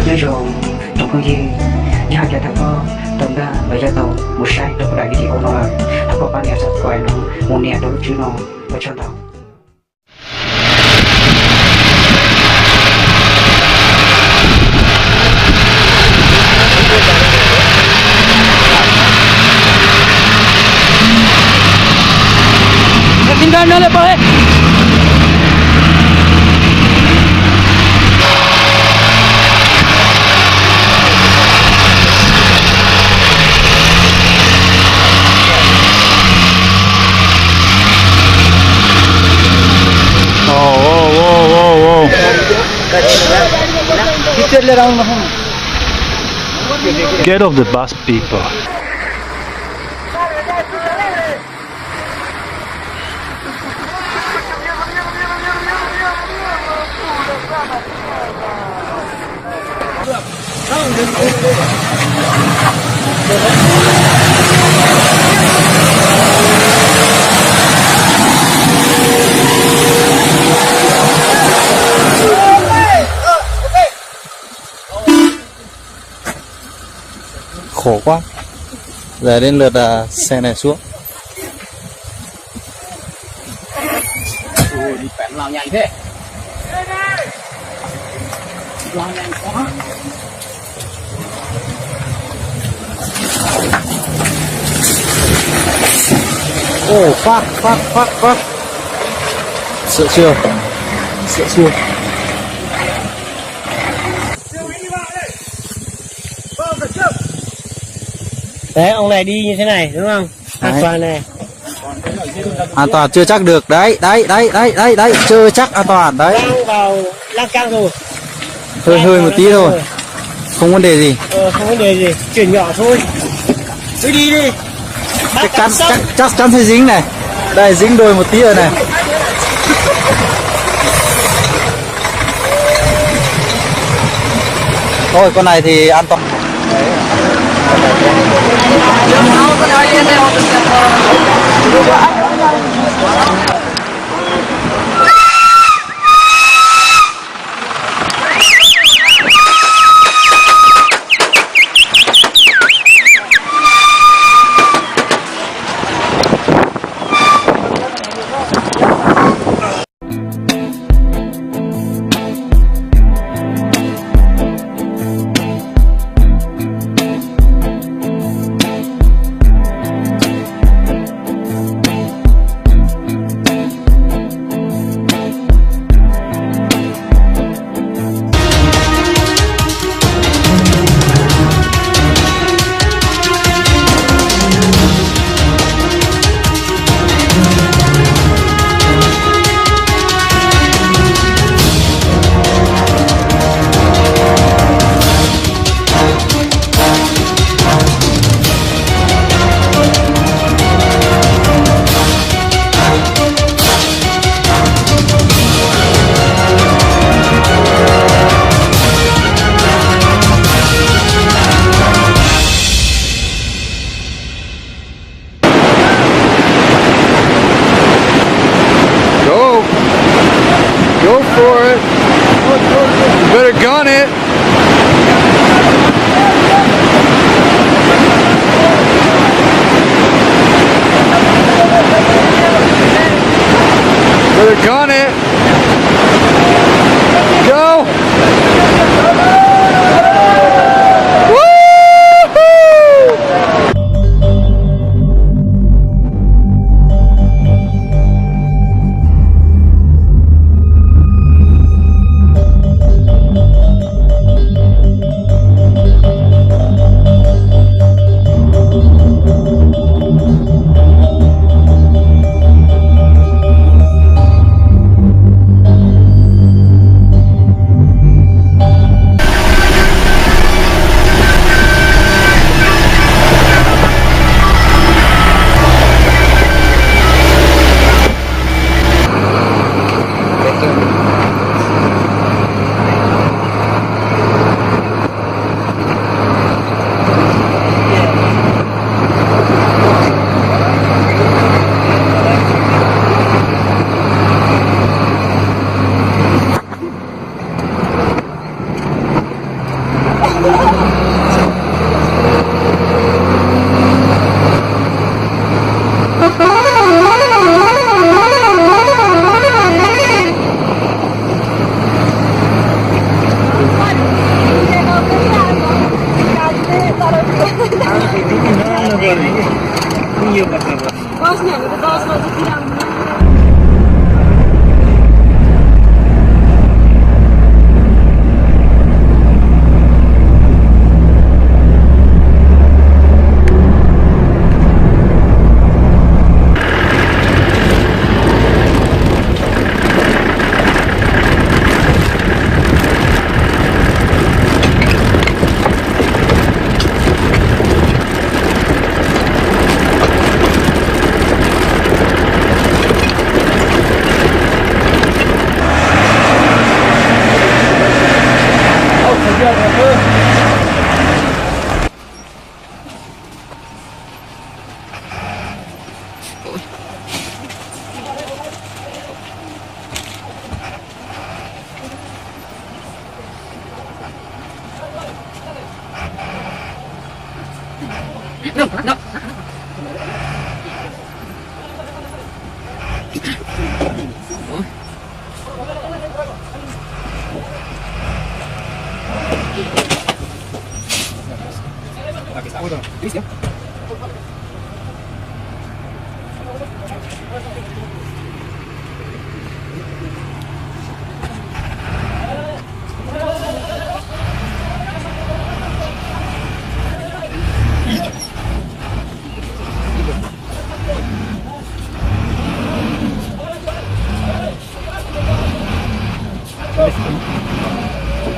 nhớ rồi trong không gì nhà cho thằng có tầm ra bây giờ tàu một sai đâu có đại cái gì của nó là thằng có ba nhà sắp gọi nó một nhà đâu chứ nó ở trong tàu. Tinggal na lepas eh. Get off the bus, people. Khổ quá. Giờ đến lượt xe này xuống. Ôi, đi bén lao nhanh thế. Lao nhanh quá. Ồ, phát. Sợ chưa? Sợ chưa? Đấy, ông này đi như thế này đúng không? An toàn này. An toàn chưa chắc được. Đấy, chưa chắc an toàn đấy. Đang vào lan can rồi. Hơi một tí thôi. Không vấn đề gì. Không vấn đề gì, chuyển nhỏ thôi. Cứ đi đi. Chắc chắn thấy dính này. Đây dính đôi một tí rồi này. Thôi con này thì an toàn. Go for it. You better gun it. Better gun it. Go. No, no.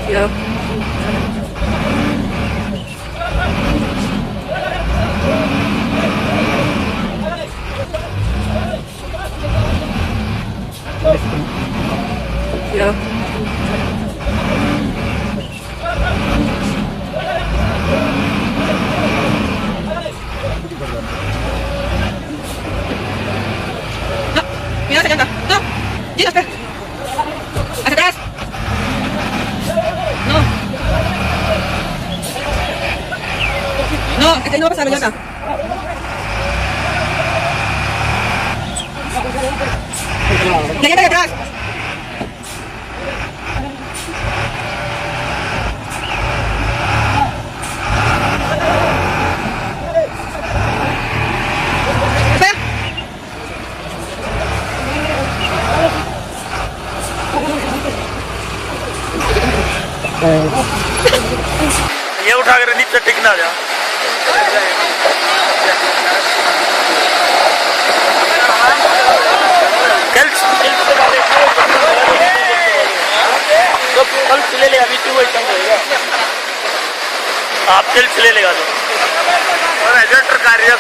Yeah. Yeah. Mira, señora. No. Gina, espera. Hacia atrás. No. No, no va a pasar, señora. Ya está atrás. Espera. ये उठा कर नीचे टिकना जा कल ले लेगा अभी आप ले लेगा तो कार्य